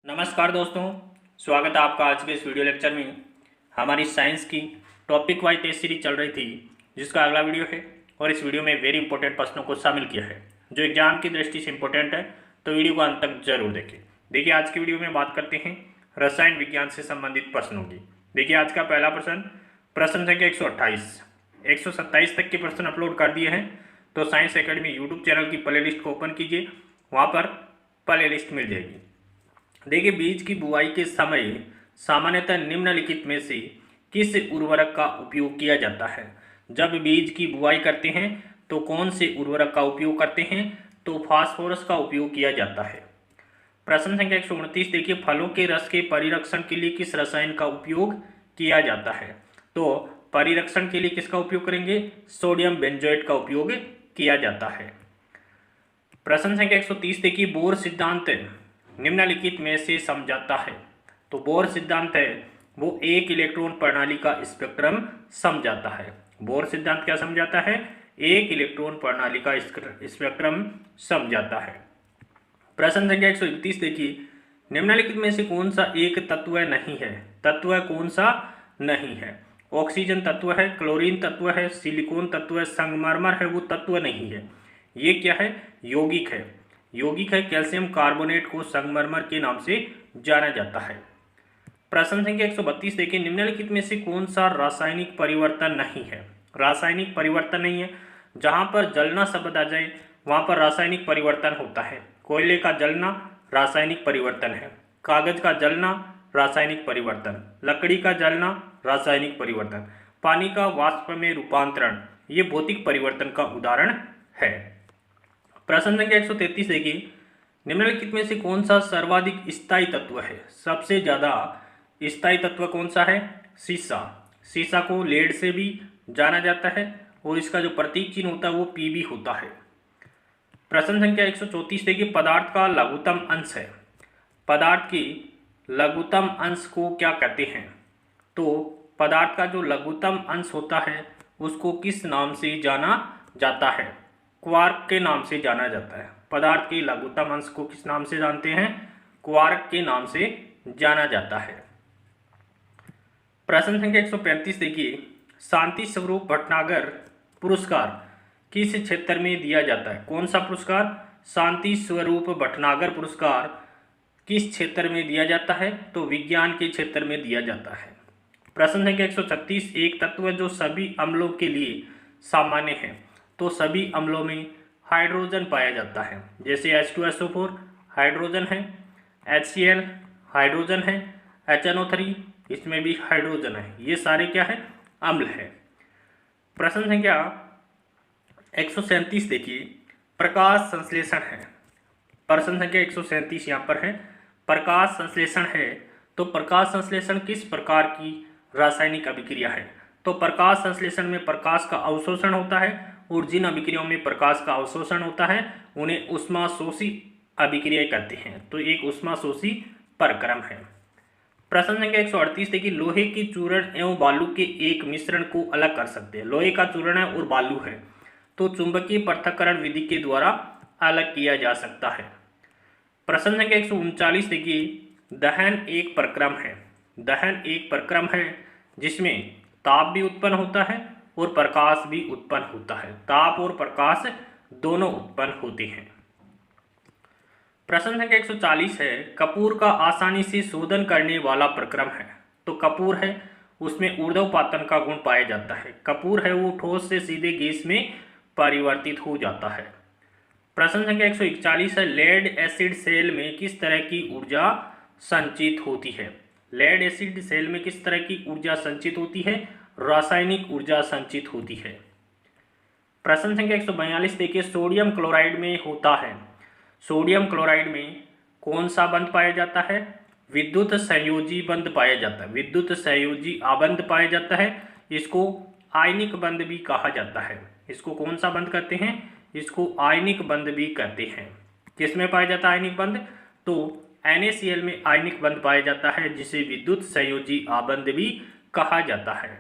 नमस्कार दोस्तों, स्वागत है आपका आज के इस वीडियो लेक्चर में। हमारी साइंस की टॉपिक वाइज टेस्ट सीरीज चल रही थी, जिसका अगला वीडियो है और इस वीडियो में वेरी इंपॉर्टेंट प्रश्नों को शामिल किया है जो एग्जाम की दृष्टि से इंपॉर्टेंट है, तो वीडियो को अंत तक जरूर देखें। देखिए, आज की वीडियो में बात करते हैं रसायन विज्ञान से संबंधित प्रश्नों की। देखिए, आज का पहला प्रश्न संख्या 128, 127 तक के प्रश्न अपलोड कर दिए हैं। तो साइंस एकेडमी यूट्यूब चैनल की प्ले लिस्ट को ओपन कीजिए, वहाँ पर प्ले लिस्ट मिल जाएगी। देखिए, बीज की बुआई के समय सामान्यतः निम्नलिखित में से किस उर्वरक का उपयोग किया जाता है। जब बीज की बुआई करते हैं तो कौन से उर्वरक का उपयोग करते हैं, तो फास्फोरस का उपयोग किया जाता है। प्रश्न संख्या 129, देखिए, फलों के रस के परिरक्षण के लिए किस रसायन का उपयोग किया जाता है। तो परिरक्षण के लिए किसका उपयोग करेंगे, सोडियम बेंजोएट का उपयोग किया जाता है। प्रश्न संख्या 130, देखिए, बोर सिद्धांत निम्नलिखित में से समझाता है। तो बोर सिद्धांत है वो एक इलेक्ट्रॉन प्रणाली का स्पेक्ट्रम समझाता है। बोर सिद्धांत क्या समझाता है, एक इलेक्ट्रॉन प्रणाली का स्पेक्ट्रम समझाता है। प्रश्न संख्या 131, देखिए, निम्नलिखित में से कौन सा एक तत्व नहीं है। तत्व कौन सा नहीं है, ऑक्सीजन तत्व है, क्लोरीन तत्व है, सिलिकॉन तत्व है, संगमरमर है, वो तत्व नहीं है। ये क्या है, यौगिक है। यौगिक है, कैल्शियम कार्बोनेट को संगमरमर के नाम से जाना जाता है। प्रश्न संख्या 132, देखिए, निम्नलिखित में से कौन सा रासायनिक परिवर्तन नहीं है। रासायनिक परिवर्तन नहीं है, जहां पर जलना शब्द आ जाए वहां पर रासायनिक परिवर्तन होता है। कोयले का जलना रासायनिक परिवर्तन है, कागज का जलना रासायनिक परिवर्तन, लकड़ी का जलना रासायनिक परिवर्तन, पानी का वाष्प में रूपांतरण ये भौतिक परिवर्तन का उदाहरण है। प्रश्न संख्या 133, देखिए, निम्नलिखित में से कौन सा सर्वाधिक स्थायी तत्व है। सबसे ज्यादा स्थायी तत्व कौन सा है, सीसा। सीसा को लेड से भी जाना जाता है और इसका जो प्रतीक चिन्ह होता है वो Pb होता है। प्रश्न संख्या 134, देखिए, पदार्थ का लघुत्तम अंश है। पदार्थ की लघुत्तम अंश को क्या कहते हैं। तो पदार्थ का जो लघुत्तम अंश होता है उसको किस नाम से जाना जाता है, क्वार्क के नाम से जाना जाता है। पदार्थ के लघुत्तम अंश को किस नाम से जानते हैं, क्वार्क के नाम से जाना जाता है। प्रश्न संख्या 135, देखिए, शांति स्वरूप भटनागर पुरस्कार किस क्षेत्र में दिया जाता है। कौन सा पुरस्कार, शांति स्वरूप भटनागर पुरस्कार किस क्षेत्र में दिया जाता है, तो विज्ञान के क्षेत्र में दिया जाता है। प्रश्न संख्या 136, एक तत्व जो सभी अम्लों के लिए सामान्य है। तो सभी अम्लों में हाइड्रोजन पाया जाता है, जैसे H2SO4 हाइड्रोजन है, HCl हाइड्रोजन है, HNO3 इसमें भी हाइड्रोजन है। ये सारे क्या है, अम्ल है। प्रश्न संख्या 137, देखिए, प्रकाश संश्लेषण है। प्रश्न संख्या 137 यहाँ पर है, प्रकाश संश्लेषण है। तो प्रकाश संश्लेषण किस प्रकार की रासायनिक अभिक्रिया है। तो प्रकाश संश्लेषण में प्रकाश का अवशोषण होता है और जिन अभिक्रियाओं में प्रकाश का अवशोषण होता है उन्हें ऊष्माशोषी अभिक्रियाएं कहते हैं। तो एक ऊष्माशोषी प्रक्रम है। प्रश्न संख्या 138, देखिए, लोहे की चूर्ण एवं बालू के एक मिश्रण को अलग कर सकते हैं। लोहे का चूर्ण है और बालू है, तो चुंबकीय पृथक्करण विधि के द्वारा अलग किया जा सकता है। प्रश्न संख्या 139, देखिए, दहन एक प्रक्रम है। दहन एक प्रक्रम है जिसमें ताप भी उत्पन्न होता है और प्रकाश भी उत्पन्न होता है। ताप और प्रकाश दोनों उत्पन्न होते हैं। प्रश्न संख्या 140 है, कपूर का आसानी से शोधन करने वाला प्रक्रम है। तो कपूर है उसमें ऊर्ध्वपातन का गुण पाया जाता है। कपूर है वो ठोस से सीधे गैस में परिवर्तित हो जाता है। प्रश्न संख्या 141 है, लेड एसिड सेल में किस तरह की ऊर्जा संचित होती है। लेड एसिड सेल में किस तरह की ऊर्जा संचित होती है, रासायनिक ऊर्जा संचित होती है। प्रश्न संख्या 142, देखिए, सोडियम क्लोराइड में होता है। सोडियम क्लोराइड में कौन सा बंध पाया जाता है, विद्युत संयोजी बंध पाया जाता है। विद्युत संयोजी आबंध पाया जाता है। इसको आयनिक बंध भी कहा जाता है। इसको कौन सा बंध कहते हैं, इसको आयनिक बंध भी कहते हैं। किसमें पाया जाता है आयनिक बंध, तो NaCl में आयनिक बंध पाया जाता है, जिसे विद्युत संयोजी आबंध भी कहा जाता है।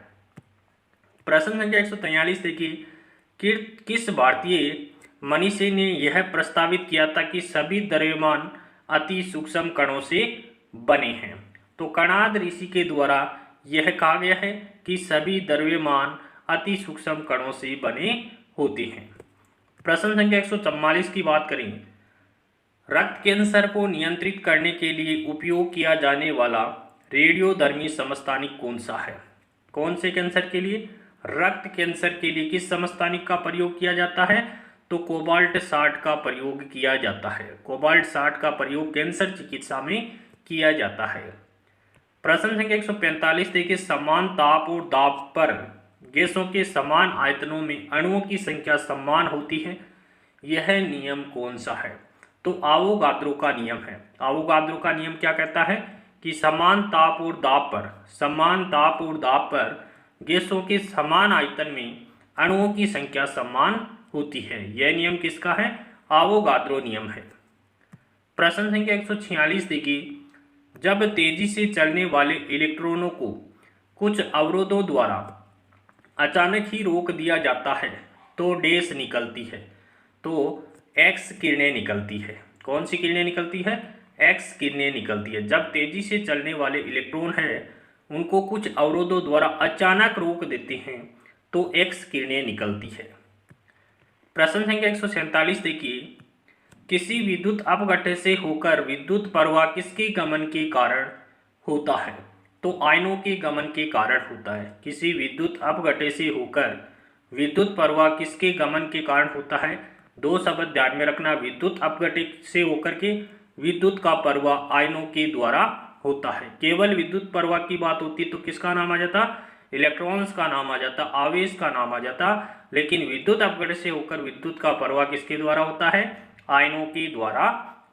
प्रश्न संख्या 143, देखिए, किस भारतीय मनीषी ने यह प्रस्तावित किया था कि सभी द्रव्यमान अति सूक्ष्म कणों से बने हैं। तो कणाद ऋषि के द्वारा यह कहा गया है कि सभी द्रव्यमान अति सूक्ष्म कणों से बने होते हैं। प्रश्न संख्या 144 की बात करें, रक्त कैंसर को नियंत्रित करने के लिए उपयोग किया जाने वाला रेडियोधर्मी समस्थानिक कौन सा है? कौन से कैंसर के लिए? रक्त कैंसर के लिए किस समस्थानिक का प्रयोग किया जाता है? तो कोबाल्ट 60 का प्रयोग किया जाता है। कोबाल्ट 60 का प्रयोग कैंसर चिकित्सा में किया जाता है। प्रश्न संख्या 145 देखिए, समान ताप और दाब पर गैसों के समान आयतनों में अणुओं की संख्या समान होती है, यह नियम कौन सा है? तो आवोगाद्रो का नियम है। आवोगाद्रो का नियम क्या कहता है कि समान ताप और दाब पर गैसों के समान आयतन में अणुओं की संख्या समान होती है। यह नियम किसका है? आवोगाद्रो नियम है। प्रश्न संख्या 146 देखिए, जब तेजी से चलने वाले इलेक्ट्रॉनों को कुछ अवरोधों द्वारा अचानक ही रोक दिया जाता है तो डैश निकलती है, तो एक्स किरणें निकलती है। कौन सी किरणें निकलती है? एक्स किरणें निकलती है। जब तेजी से चलने वाले इलेक्ट्रॉन हैं उनको कुछ अवरोधों द्वारा अचानक रोक देते हैं तो एक्स किरणें निकलती है। प्रश्न संख्या 147 देखिए, किसी विद्युत अपघट्य से होकर विद्युत प्रवाह किसके गमन के कारण होता है? तो आयनों के गमन के कारण होता है। किसी विद्युत अपघट्य से होकर विद्युत प्रवाह किसके गमन के कारण होता है? दो शब्द ध्यान में रखना, विद्युत अपघट्य से होकर के विद्युत का प्रवाह आयनों के द्वारा होता है। केवल विद्युत प्रवाह की बात होती तो किसका नाम आ जाता? इलेक्ट्रॉन्स का नाम आ जाता, आवेश का नाम आ जाता। लेकिन विद्युत अपघट्य से होकर विद्युत का प्रवाह किसके द्वारा होता है? आयनों के द्वारा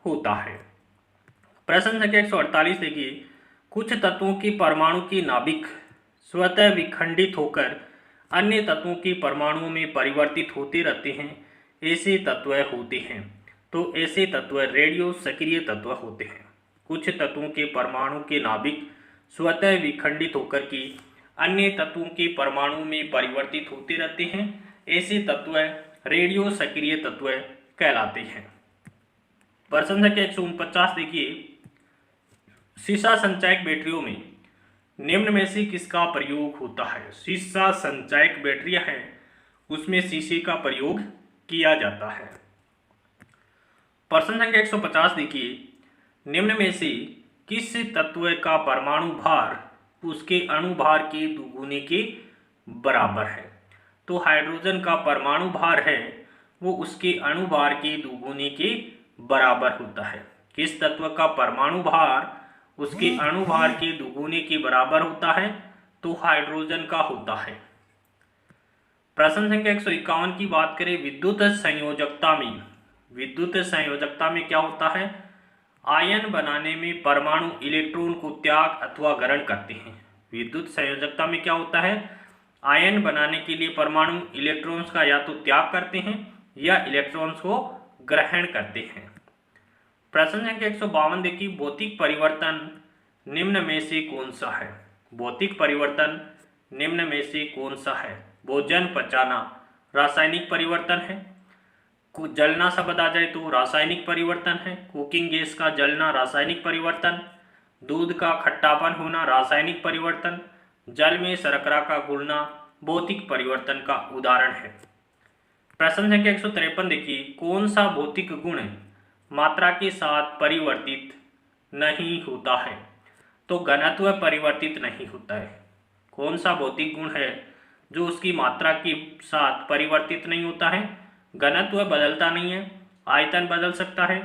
होता है। प्रश्न संख्या 148 देखिए, कुछ तत्वों की परमाणु की नाभिक स्वतः विखंडित होकर अन्य तत्वों के परमाणुओं में परिवर्तित होते रहते हैं, ऐसे तत्व होते हैं। तो ऐसे तत्व रेडियो सक्रिय तत्व होते हैं। कुछ तत्वों के परमाणु के नाभिक स्वतः विखंडित होकर के अन्य तत्वों के परमाणु में परिवर्तित होते रहते हैं, ऐसे तत्व रेडियो सक्रिय तत्व कहलाते हैं। प्रश्न संख्या 149 देखिए, शीशा संचायक बैटरियों में निम्न में से किसका प्रयोग होता है? शीशा संचायक बैटरियां हैं उसमें शीशे का प्रयोग किया जाता है। प्रश्न संख्या 150 देखिए, निम्न में से किस तत्व का परमाणु भार उसके अणुभार के दुगुने के बराबर है? तो हाइड्रोजन का परमाणु भार है वो उसके अणुभार के दुगुने के बराबर होता है। किस तत्व का परमाणु भार उसके अणुभार के दुगुने के बराबर होता है? तो हाइड्रोजन का होता है। प्रश्न संख्या 151 की बात करें, विद्युत संयोजकता में क्या होता है? आयन बनाने में परमाणु इलेक्ट्रॉन को त्याग अथवा ग्रहण करते हैं। विद्युत संयोजकता में क्या होता है? आयन बनाने के लिए परमाणु इलेक्ट्रॉन्स का या तो त्याग करते हैं या इलेक्ट्रॉन्स को ग्रहण करते हैं। प्रश्न संख्या 152 देखिए, भौतिक परिवर्तन निम्न में से कौन सा है? भौतिक परिवर्तन निम्न में से कौन सा है? भोजन पचाना रासायनिक परिवर्तन है। जलना शब्द आ जाए तो रासायनिक परिवर्तन है। कुकिंग गैस का जलना रासायनिक परिवर्तन। दूध का खट्टापन होना रासायनिक परिवर्तन। जल में शर्करा का घुलना भौतिक परिवर्तन का उदाहरण है। प्रश्न संख्या 153 देखिए, कौन सा भौतिक गुण मात्रा के साथ परिवर्तित नहीं होता है? तो घनत्व परिवर्तित नहीं होता है। कौन सा भौतिक गुण है जो उसकी मात्रा के साथ परिवर्तित नहीं होता है? घनत्व बदलता नहीं है, आयतन बदल सकता है,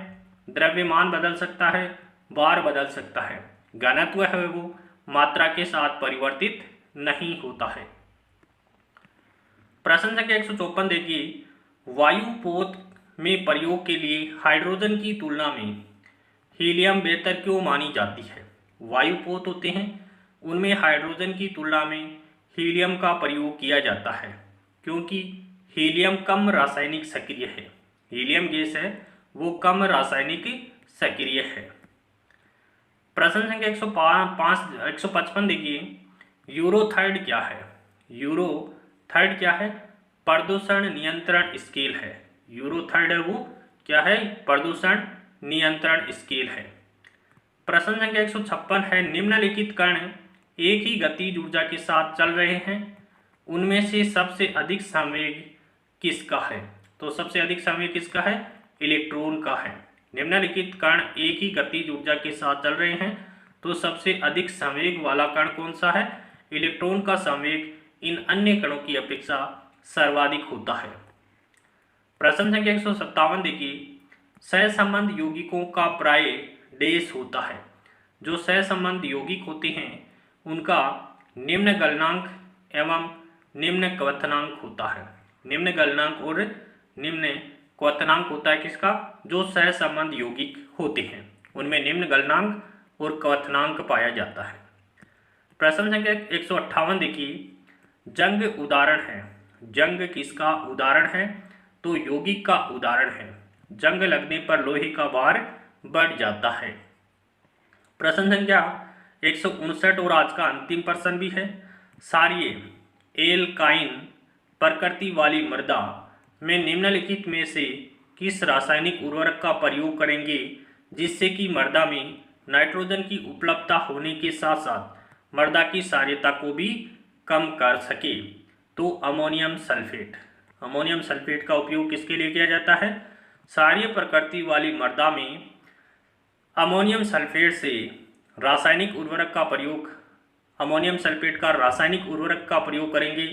द्रव्यमान बदल सकता है, भार बदल सकता है। घनत्व है वो मात्रा के साथ परिवर्तित नहीं होता है। प्रश्न संख्या 154 देखिए, वायुपोत में प्रयोग के लिए हाइड्रोजन की तुलना में हीलियम बेहतर क्यों मानी जाती है? वायुपोत होते हैं उनमें हाइड्रोजन की तुलना में हीलियम का प्रयोग किया जाता है क्योंकि हीलियम कम रासायनिक सक्रिय है। हीलियम गैस है वो कम रासायनिक सक्रिय है। प्रश्न संख्या 155 देखिए, यूरोथर्ड क्या है? यूरोथर्ड क्या है? प्रदूषण नियंत्रण स्केल है। यूरोथर्ड है वो क्या है? प्रदूषण नियंत्रण स्केल है। प्रश्न संख्या 156 है, निम्नलिखित कण एक ही गतिज ऊर्जा के साथ चल रहे हैं, उनमें से सबसे अधिक संवेग किसका है? तो सबसे अधिक संवेग किसका है? इलेक्ट्रॉन का है। निम्नलिखित कण एक ही गतिज ऊर्जा के साथ चल रहे हैं, तो सबसे अधिक संवेग वाला कण कौन सा है? इलेक्ट्रॉन का संवेग इन अन्य कणों की अपेक्षा सर्वाधिक होता है। प्रश्न संख्या 157 देखिए, सहसंबंध यौगिकों का प्राय डेश होता है। जो सहसंबंध यौगिक होते हैं उनका निम्न गलनांक एवं निम्न क्वथनांक होता है। निम्न गलनांक और निम्न क्वथनांक होता है किसका? जो सहसंबंध यौगिक होते हैं उनमें निम्न गलनांक और क्वथनांक पाया जाता है। प्रश्न संख्या 158 देखिए, जंग उदाहरण है। जंग किसका उदाहरण है? तो यौगिक का उदाहरण है। जंग लगने पर लोहे का भार बढ़ जाता है। प्रश्न संख्या 159 और आज का अंतिम प्रश्न भी है, क्षारीय एल्काइन प्रकृति वाली मृदा में निम्नलिखित में से किस रासायनिक उर्वरक का प्रयोग करेंगे जिससे कि मृदा में नाइट्रोजन की उपलब्धता होने के साथ साथ मृदा की क्षारीयता को भी कम कर सके? तो अमोनियम सल्फेट। अमोनियम सल्फेट का उपयोग किसके लिए किया जाता है? क्षारीय प्रकृति वाली मृदा में अमोनियम सल्फेट से रासायनिक उर्वरक का प्रयोग, अमोनियम सल्फेट का रासायनिक उर्वरक का प्रयोग करेंगे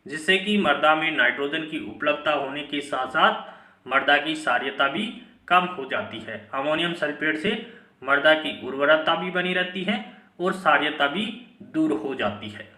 जिससे कि मृदा में नाइट्रोजन की उपलब्धता होने के साथ साथ मृदा की क्षारीयता भी कम हो जाती है। अमोनियम सल्फेट से मृदा की उर्वरता भी बनी रहती है और क्षारीयता भी दूर हो जाती है।